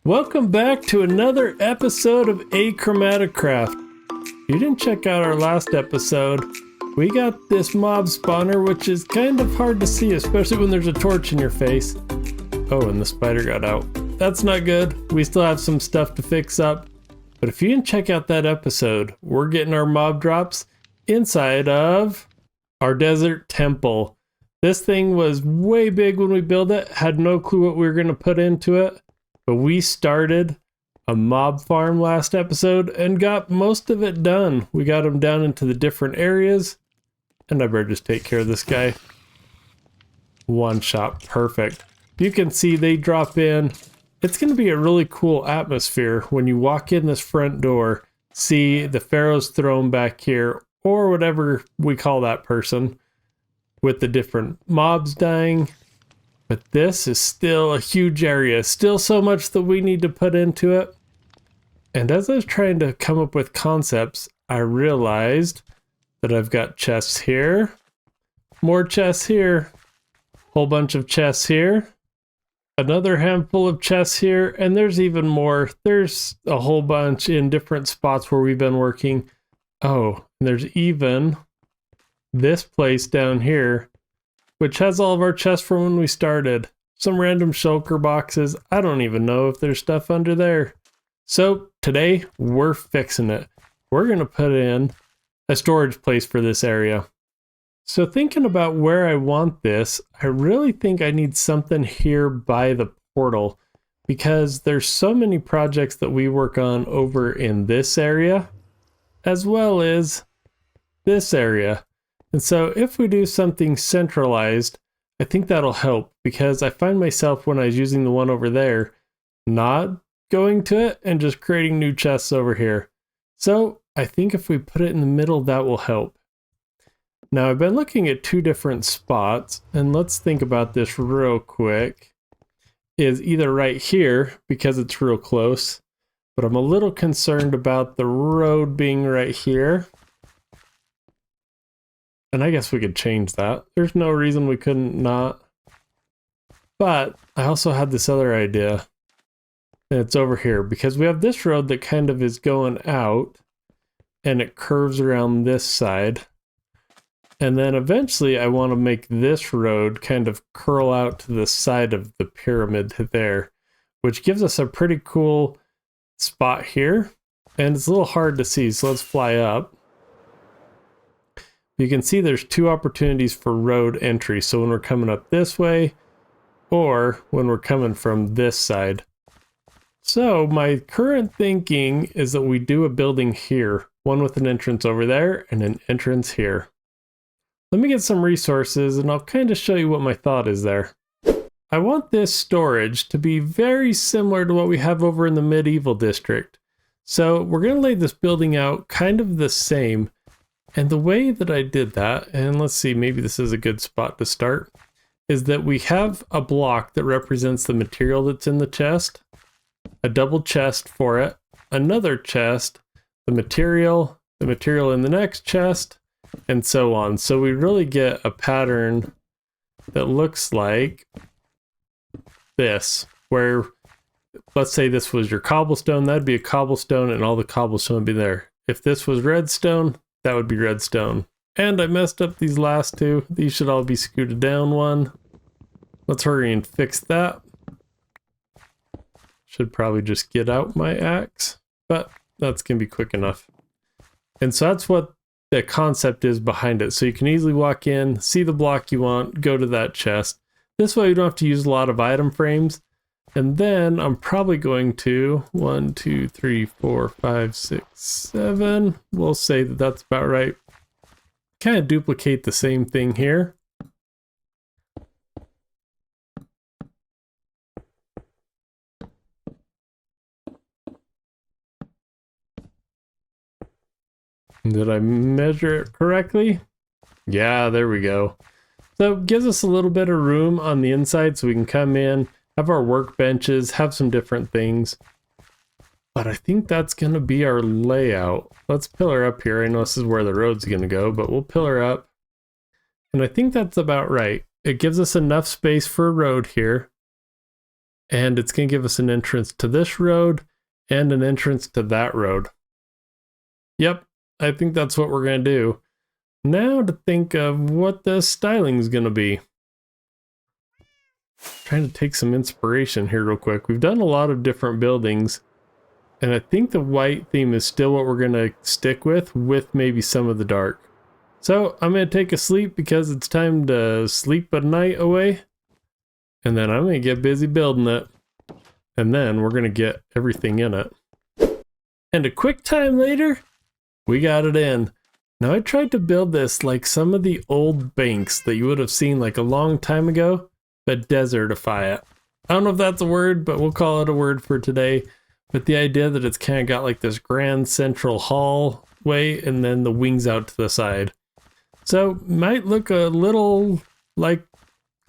Welcome back to another episode of AchromatiCraft. If you didn't check out our last episode, we got this mob spawner, which is kind of hard to see, especially when there's a torch in your face. Oh, and the spider got out. That's not good. We still have some stuff to fix up. But if you didn't check out that episode, we're getting our mob drops inside of our desert temple. This thing was way big when we built it. Had no clue what we were going to put into it. But we started a mob farm last episode and got most of it done. We got them down into the different areas. And I better just take care of this guy. One shot, perfect. You can see they drop in. It's going to be a really cool atmosphere when you walk in this front door, see the Pharaoh's throne back here, or whatever we call that person, with the different mobs dying. But this is still a huge area, still so much that we need to put into it. And as I was trying to come up with concepts, I realized that I've got chests here, more chests here, whole bunch of chests here, another handful of chests here, and there's even more. There's a whole bunch in different spots where we've been working. Oh, and there's even this place down here, which has all of our chests from when we started. Some random shulker boxes. I don't even know if there's stuff under there. So today we're fixing it. We're going to put in a storage place for this area. So thinking about where I want this, I really think I need something here by the portal because there's so many projects that we work on over in this area as well as this area. And so if we do something centralized, I think that'll help because I find myself when I was using the one over there, not going to it and just creating new chests over here. So I think if we put it in the middle, that will help. Now I've been looking at two different spots and let's think about this real quick. Is either right here because it's real close, but I'm a little concerned about the road being right here. And I guess we could change that. There's no reason we couldn't not. But I also had this other idea. And it's over here. Because we have this road that kind of is going out. And it curves around this side. And then eventually I want to make this road kind of curl out to the side of the pyramid there. Which gives us a pretty cool spot here. And it's a little hard to see. So let's fly up. You can see there's two opportunities for road entry. So when we're coming up this way or when we're coming from this side. So my current thinking is that we do a building here, one with an entrance over there and an entrance here. Let me get some resources and I'll kind of show you what my thought is there. I want this storage to be very similar to what we have over in the medieval district. So we're going to lay this building out kind of the same. And the way that I did that, and let's see, maybe this is a good spot to start, is that we have a block that represents the material that's in the chest, a double chest for it, another chest, the material in the next chest, and so on. So we really get a pattern that looks like this, where let's say this was your cobblestone, that'd be a cobblestone and all the cobblestone would be there. If this was redstone, that would be redstone. And I messed up these last two. These should all be scooted down one. Let's hurry and fix that. Should probably just get out my axe, but that's going to be quick enough. And so that's what the concept is behind it. So you can easily walk in, see the block you want, go to that chest. This way you don't have to use a lot of item frames. And then I'm probably going to 1, 2, 3, 4, 5, 6, 7. We'll say that that's about right. Kind of duplicate the same thing here. Did I measure it correctly? Yeah, there we go. So it gives us a little bit of room on the inside so we can come in, have our workbenches, have some different things. But I think that's going to be our layout. Let's pillar up here. I know this is where the road's going to go, but we'll pillar up. And I think that's about right. It gives us enough space for a road here. and it's going to give us an entrance to this road and an entrance to that road. Yep, I think that's what we're going to do. Now to think of what the styling is going to be. Trying to take some inspiration here real quick. We've done a lot of different buildings, and I think the white theme is still what we're going to stick with maybe some of the dark. So I'm going to take a sleep because it's time to sleep a night away. And then I'm going to get busy building it. And then we're going to get everything in it. And a quick time later, we got it in. Now I tried to build this like some of the old banks that you would have seen like a long time ago, but desertify it. I don't know if that's a word, but we'll call it a word for today. But the idea that it's kind of got like this grand central hallway and then the wings out to the side. So might look a little like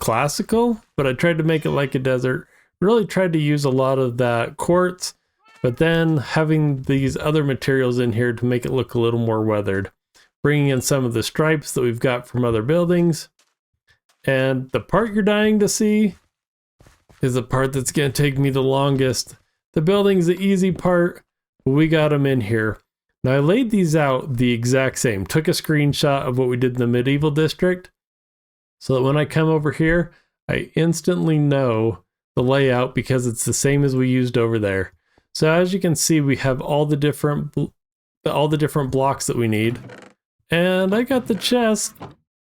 classical, but I tried to make it like a desert. Really tried to use a lot of that quartz, but then having these other materials in here to make it look a little more weathered. Bringing in some of the stripes that we've got from other buildings. And the part you're dying to see is the part that's going to take me the longest. The building's the easy part, but we got them in here. Now I laid these out the exact same. Took a screenshot of what we did in the medieval district, so that when I come over here, I instantly know the layout because it's the same as we used over there. So as you can see, we have all the different blocks that we need. And I got the chests,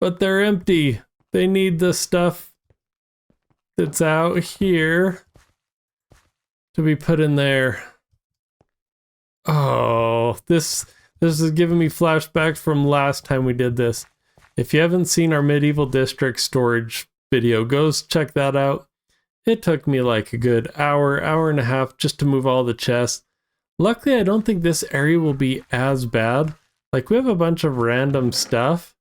but they're empty. They need the stuff that's out here to be put in there. Oh, this is giving me flashbacks from last time we did this. If you haven't seen our medieval district storage video, go check that out. It took me like a good hour and a half just to move all the chests. Luckily, I don't think this area will be as bad. Like, we have a bunch of random stuff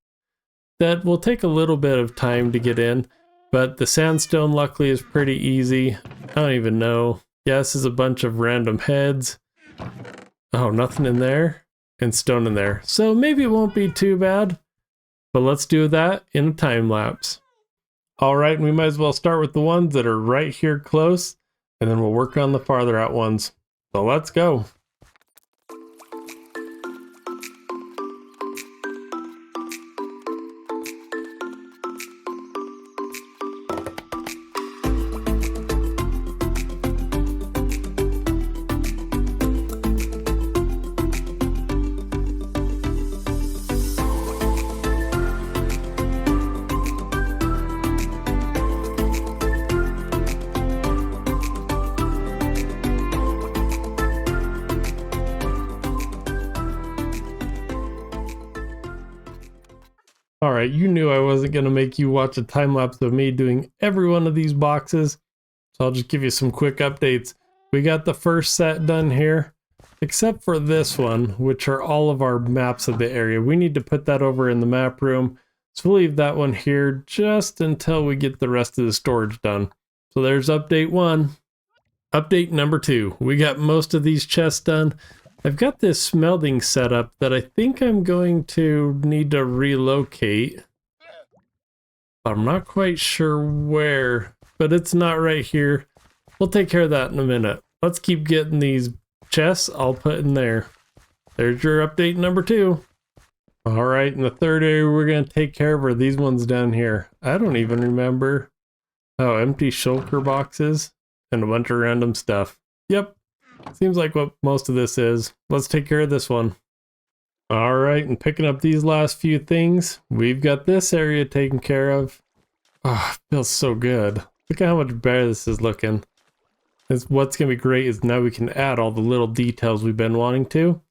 that will take a little bit of time to get in, but the sandstone luckily is pretty easy. I don't even know. Yeah, this is a bunch of random heads. Oh, nothing in there, and stone in there. So maybe it won't be too bad, but let's do that in a time lapse. All right, and we might as well start with the ones that are right here close, and then we'll work on the farther out ones. So let's go. All right, you knew I wasn't going to make you watch a time lapse of me doing every one of these boxes, so I'll just give you some quick updates. We got the first set done here, except for this one, which are all of our maps of the area. We need to put that over in the map room, so we'll leave that one here just until we get the rest of the storage done. So there's update 1. Update number 2. We got most of these chests done. I've got this smelting setup that I think I'm going to need to relocate. I'm not quite sure where, but it's not right here. We'll take care of that in a minute. Let's keep getting these chests I'll put in there. There's your update number 2. All right, in the third area we're going to take care of are these ones down here. I don't even remember. Oh, empty shulker boxes and a bunch of random stuff. Yep. Seems like what most of this is. Let's take care of this one. All right, and picking up these last few things, we've got this area taken care of. Oh, it feels so good. Look at how much better this is looking. What's going to be great is now we can add all the little details we've been wanting to,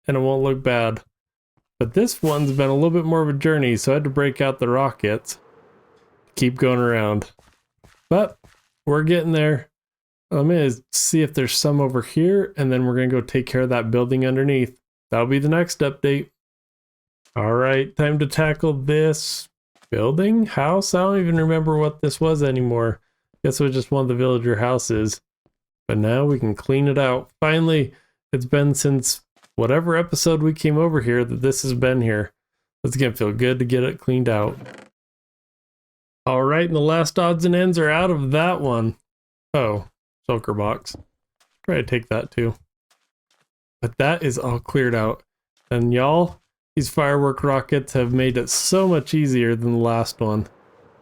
and it won't look bad. But this one's been a little bit more of a journey, so I had to break out the rockets to keep going around. But we're getting there. I'm going to see if there's some over here, and then we're going to go take care of that building underneath. That'll be the next update. All right, time to tackle this building, house. I don't even remember what this was anymore. Guess it was just one of the villager houses. But now we can clean it out. Finally, it's been since whatever episode we came over here that this has been here. It's going to feel good to get it cleaned out. All right, and the last odds and ends are out of that one. Oh. shulker box. Try to take that too. But that is all cleared out. And y'all, these firework rockets have made it so much easier than the last one.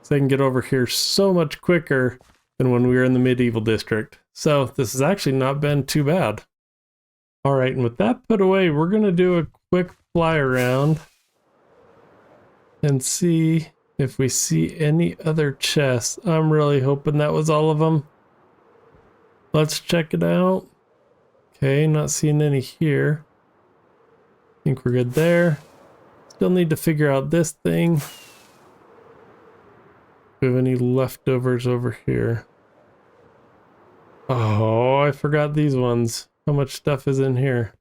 So I can get over here so much quicker than when we were in the medieval district. So this has actually not been too bad. All right, and with that put away, we're gonna do a quick fly around and see if we see any other chests. I'm really hoping that was all of them. Let's check it out. Okay, not seeing any here. Think we're good there. Still need to figure out this thing. Do we have any leftovers over here? Oh, I forgot these ones. How much stuff is in here?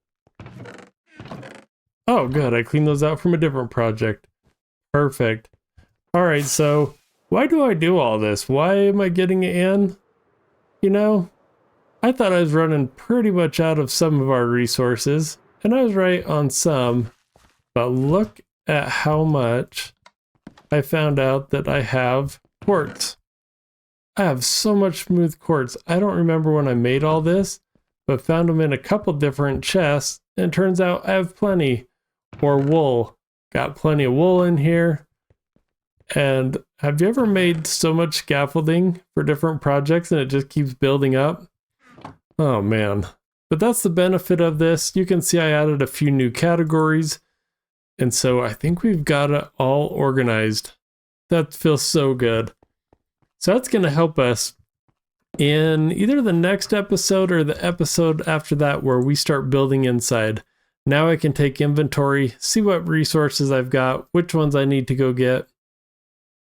Oh, good. I cleaned those out from a different project. Perfect. All right, so why do I do all this? Why am I getting it in? You know, I thought I was running pretty much out of some of our resources, and I was right on some, but look at how much I found out that I have quartz. I have so much smooth quartz. I don't remember when I made all this, but found them in a couple different chests, and it turns out I have plenty. Or wool. Got plenty of wool in here. And have you ever made so much scaffolding for different projects and it just keeps building up? Oh man. But that's the benefit of this. You can see I added a few new categories. And so I think we've got it all organized. That feels so good. So that's going to help us in either the next episode or the episode after that where we start building inside. Now I can take inventory, see what resources I've got, which ones I need to go get.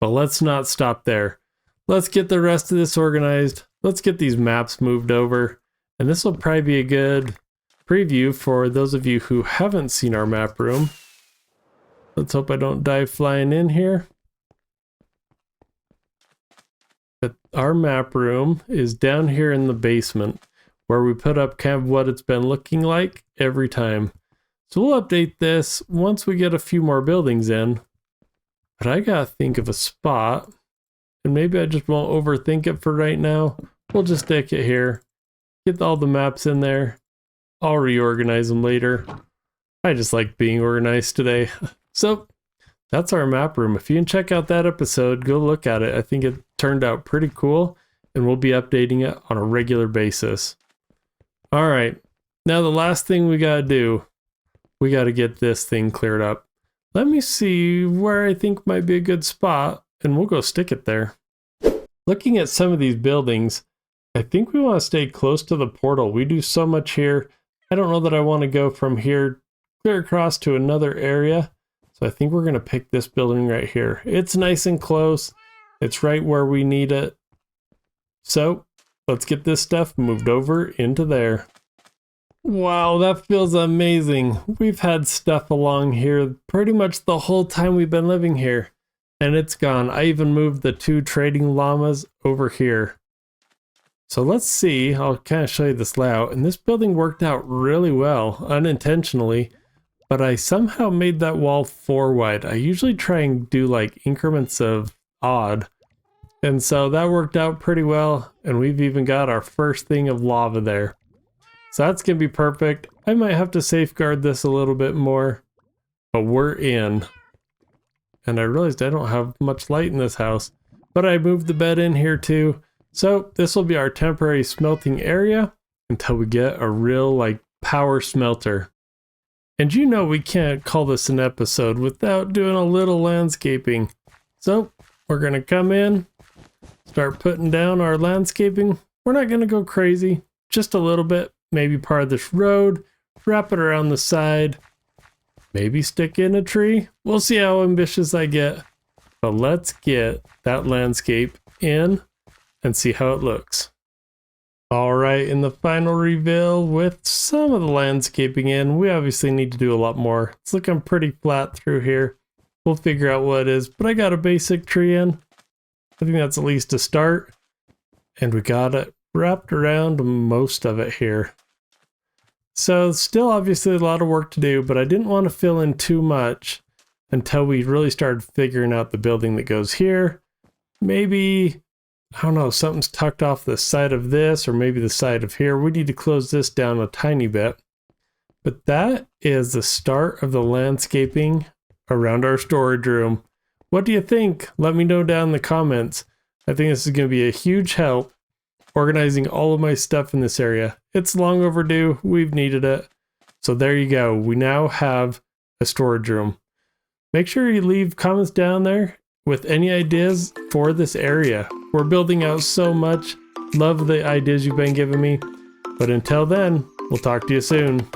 But let's not stop there. Let's get the rest of this organized. Let's get these maps moved over. And this will probably be a good preview for those of you who haven't seen our map room. Let's hope I don't die flying in here. But our map room is down here in the basement where we put up kind of what it's been looking like every time. So we'll update this once we get a few more buildings in. But I gotta think of a spot. And maybe I just won't overthink it for right now. We'll just stick it here. Get all the maps in there. I'll reorganize them later. I just like being organized today. So that's our map room. If you can check out that episode, go look at it. I think it turned out pretty cool. And we'll be updating it on a regular basis. All right. Now the last thing we gotta do. We got to get this thing cleared up. Let me see where I think might be a good spot, and we'll go stick it there. Looking at some of these buildings, I think we want to stay close to the portal. We do so much here. I don't know that I want to go from here clear across to another area. So I think we're going to pick this building right here. It's nice and close. It's right where we need it. So let's get this stuff moved over into there. Wow, that feels amazing. We've had stuff along here pretty much the whole time we've been living here. And it's gone. I even moved the 2 trading llamas over here. So let's see. I'll kind of show you this layout. And this building worked out really well, unintentionally. But I somehow made that wall 4 wide. I usually try and do like increments of odd. And so that worked out pretty well. And we've even got our first thing of lava there. So that's going to be perfect. I might have to safeguard this a little bit more, but we're in. And I realized I don't have much light in this house, but I moved the bed in here too. So this will be our temporary smelting area until we get a real like power smelter. And you know we can't call this an episode without doing a little landscaping. So we're going to come in, start putting down our landscaping. We're not going to go crazy, just a little bit. Maybe part of this road, wrap it around the side, maybe stick in a tree. We'll see how ambitious I get. But let's get that landscape in and see how it looks. All right, in the final reveal with some of the landscaping in, we obviously need to do a lot more. It's looking pretty flat through here. We'll figure out what it is, but I got a basic tree in. I think that's at least a start. And we got it wrapped around most of it here. So still obviously a lot of work to do, but I didn't want to fill in too much until we really started figuring out the building that goes here. Maybe I don't know, something's tucked off the side of this or maybe the side of here. We need to close this down a tiny bit. But that is the start of the landscaping around our storage room. What do you think? Let me know down in the comments. I think this is going to be a huge help organizing all of my stuff in this area. It's long overdue. We've needed it. So there you go. We now have a storage room. Make sure you leave comments down there with any ideas for this area. We're building out so much. Love the ideas you've been giving me. But until then, we'll talk to you soon.